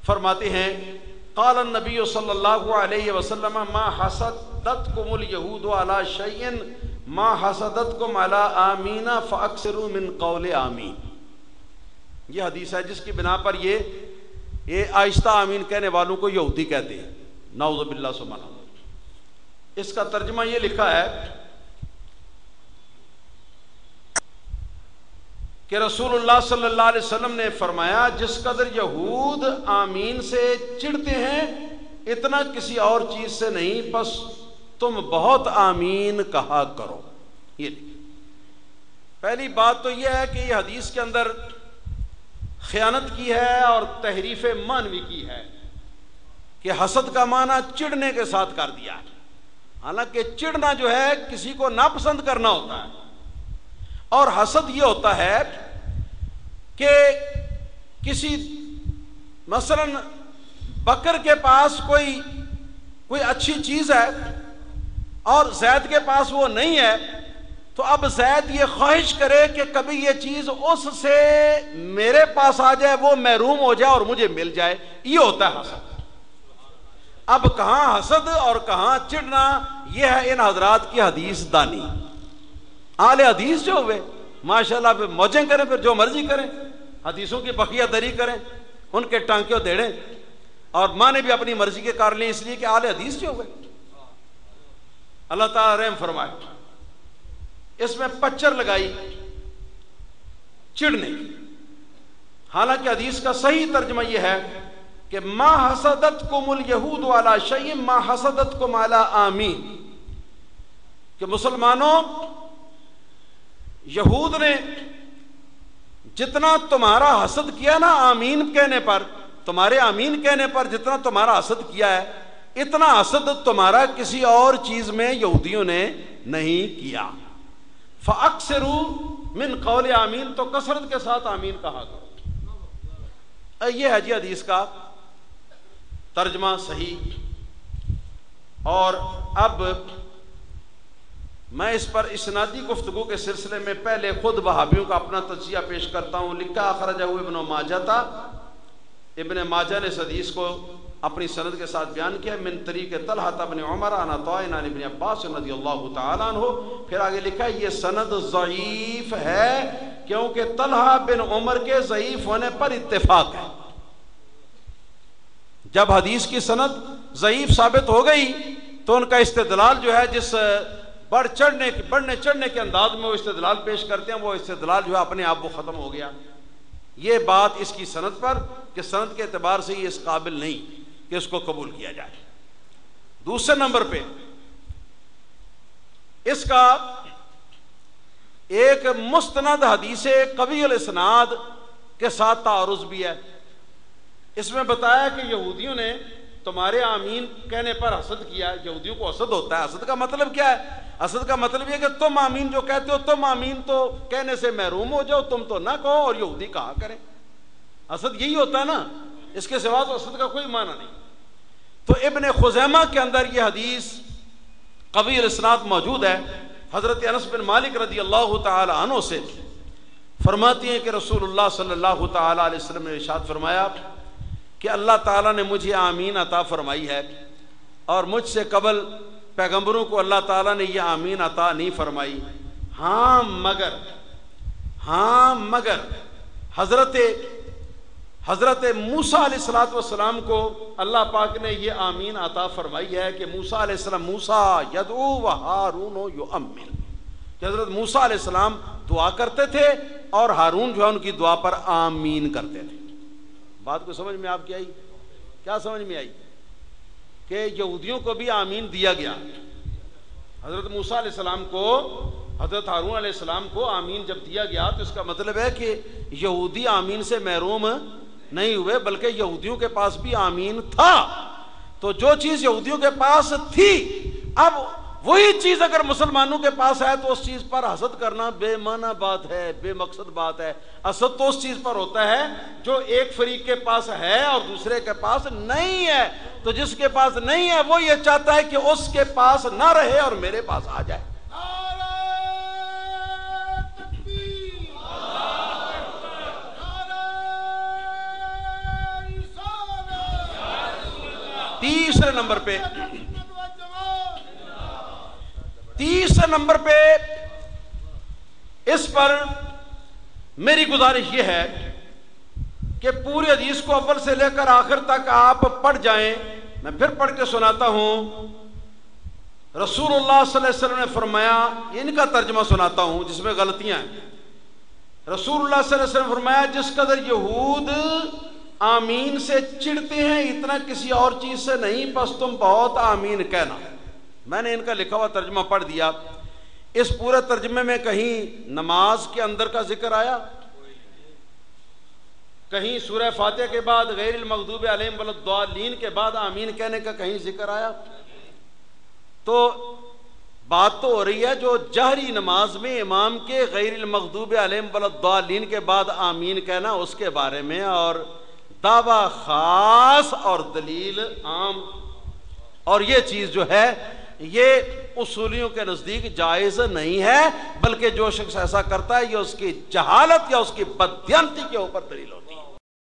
فرماتے ہیں قال النبی صلی اللہ علیہ وسلم ما حسدتکم الیہود علی شیء ما حسدتکم علی آمین فاکثروا من قول آمین. یہ حدیث ہے جس کی بنا پر یہ آہستہ آمین کہنے والوں کو یہودی کہتے ہیں، نعوذ باللہ سبحانہ. اس کا ترجمہ یہ لکھا ہے کہ رسول اللہ صلی اللہ علیہ وسلم نے فرمایا جس قدر یہود آمین سے چڑھتے ہیں اتنا کسی اور چیز سے نہیں، بس تم بہت آمین کہا کرو. یہ پہلی بات تو یہ ہے کہ یہ حدیث کے اندر خیانت کی ہے اور تحریف معنوی کی ہے کہ حسد کا معنی چڑھنے کے ساتھ کر دیا ہے. حالانکہ چڑھنا جو ہے کسی کو ناپسند کرنا ہوتا ہے، اور حسد یہ ہوتا ہے کہ کسی مثلا بکر کے پاس کوئی اچھی چیز ہے اور زید کے پاس وہ نہیں ہے، تو اب زید یہ خواہش کرے کہ کبھی یہ چیز اس سے میرے پاس آ جائے، وہ محروم ہو جائے اور مجھے مل جائے. یہ ہوتا ہے حسد. اب کہاں حسد اور کہاں چڑھنا، یہ ہے ان حضرات کی حدیث دانی. اہل حدیث جو ہوئے ماشاءاللہ پہ موجیں کریں، پھر جو مرضی کریں، حدیثوں کی بقیہ دری کریں، ان کے ٹانکیوں دیڑیں، اور ماں نے بھی اپنی مرضی کے کار لیں، اس لیے کہ اہل حدیث جو ہوئے. اللہ تعالیٰ رحم فرمائے. اس میں پچر لگائی چڑھنے کی. حالانکہ حدیث کا صحیح ترجمہ یہ ہے کہ ما حسدتکم الیہود علی شیء ما حسدتکم علی آمین، کہ مسلمانوں یہود نے جتنا تمہارا حسد کیا نا آمین کہنے پر، تمہارے آمین کہنے پر جتنا تمہارا حسد کیا ہے، اتنا حسد تمہارا کسی اور چیز میں یہودیوں نے نہیں کیا. فَأَكْثِرُوا مِنْ قَوْلِ آمین، تو کثرت کے ساتھ آمین کہا کرو. یہ ہے جی حدیث کا ترجمہ صحیح. اور اب میں اس پر اسنادی گفتگو کے سلسلے میں پہلے خود وہابیوں کا اپنا تجزیہ پیش کرتا ہوں. لکھا اخرجہ ابن ماجہ تھا، ابن ماجہ نے اس حدیث کو اپنی سند کے ساتھ بیان کیا من طریق طلحہ بن عمر عن عطاء عن ابن عباس رضی اللہ تعالیٰ عنہ. پھر آگے لکھا یہ سند ضعیف ہے کیونکہ طلحہ بن عمر کے ضعیف ہونے پر اتفاق ہے. جب حدیث کی سند ضعیف ثابت ہو گئی تو ان کا استدلال جو ہے جس بڑھنے چڑھنے کے انداز میں وہ استدلال پیش کرتے ہیں، وہ استدلال جو ہے اپنے آپ وہ ختم ہو گیا. یہ بات اس کی سند پر کہ سند کے اعتبار سے یہ اس قابل نہیں کہ اس کو قبول کیا جائے. دوسرے نمبر پہ اس کا ایک مستند حدیث قوی الاسناد کے ساتھ تعارض بھی ہے. اس میں بتایا کہ یہودیوں نے تمہارے آمین کہنے پر حسد کیا. یہودیوں کو حسد ہوتا ہے. حسد کا مطلب کیا ہے؟ حسد کا مطلب یہ کہ تم آمین جو کہتے ہو، تم آمین تو کہنے سے محروم ہو جاؤ، تم تو نہ کہو اور یہودی کہا کریں. حسد یہی ہوتا ہے نا، اس کے سوا تو حسد کا کوئی معنی نہیں. تو ابن خزیمہ کے اندر یہ حدیث قوی الاسناد موجود ہے. حضرت انس بن مالک رضی اللہ تعالی عنہ سے فرماتی ہیں کہ رسول اللہ صلی اللہ تعالی علیہ وسلم نے ارشاد فرمایا کہ اللہ تعالیٰ نے مجھے آمین عطا فرمائی ہے، اور مجھ سے قبل پیغمبروں کو اللہ تعالیٰ نے یہ آمین عطا نہیں فرمائی. ہاں مگر حضرت موسیٰ علیہ السلام کو اللہ پاک نے یہ آمین عطا فرمائی ہے کہ موسیٰ علیہ السلام موسیٰ یدعو و ہارون یؤمن، کہ حضرت موسیٰ علیہ السلام دعا کرتے تھے اور ہارون جو ہے ان کی دعا پر آمین کرتے تھے. بات کو سمجھ میں آپ کی آئی؟ کیا سمجھ میں آئی؟ کہ یہودیوں کو بھی آمین دیا گیا. حضرت موسیٰ علیہ السلام کو، حضرت ہارون علیہ السلام کو آمین جب دیا گیا تو اس کا مطلب ہے کہ یہودی آمین سے محروم نہیں ہوئے، بلکہ یہودیوں کے پاس بھی آمین تھا. تو جو چیز یہودیوں کے پاس تھی، اب وہی چیز اگر مسلمانوں کے پاس ہے تو اس چیز پر حسد کرنا بے معنی بات ہے، بے مقصد بات ہے. حسد تو اس چیز پر ہوتا ہے جو ایک فریق کے پاس ہے اور دوسرے کے پاس نہیں ہے. تو جس کے پاس نہیں ہے وہ یہ چاہتا ہے کہ اس کے پاس نہ رہے اور میرے پاس آ جائے. تیسرے نمبر پہ اس پر میری گزارش یہ ہے کہ پوری حدیث کو اول سے لے کر آخر تک آپ پڑھ جائیں. میں پھر پڑھ کے سناتا ہوں. رسول اللہ صلی اللہ علیہ وسلم نے فرمایا، ان کا ترجمہ سناتا ہوں جس میں غلطیاں ہیں. رسول اللہ صلی اللہ علیہ وسلم فرمایا جس قدر یہود آمین سے چڑھتے ہیں اتنا کسی اور چیز سے نہیں، پس تم بہت آمین کہنا. میں نے ان کا لکھا ہوا ترجمہ پڑھ دیا. اس پورے ترجمے میں کہیں نماز کے اندر کا ذکر آیا، کہیں سورہ فاتحہ کے بعد غیر المغضوب علیہم ولا الضالین کے بعد آمین کہنے کا کہیں ذکر آیا. تو بات تو ہو رہی ہے جو جہری نماز میں امام کے غیر المغضوب علیہم ولا الضالین کے بعد آمین کہنا اس کے بارے میں، اور دعویٰ خاص اور دلیل عام. اور یہ چیز جو ہے یہ اصولیوں کے نزدیک جائز نہیں ہے، بلکہ جو شخص ایسا کرتا ہے یہ اس کی جہالت یا اس کی بددیانتی کے اوپر دلیل ہوتی ہے.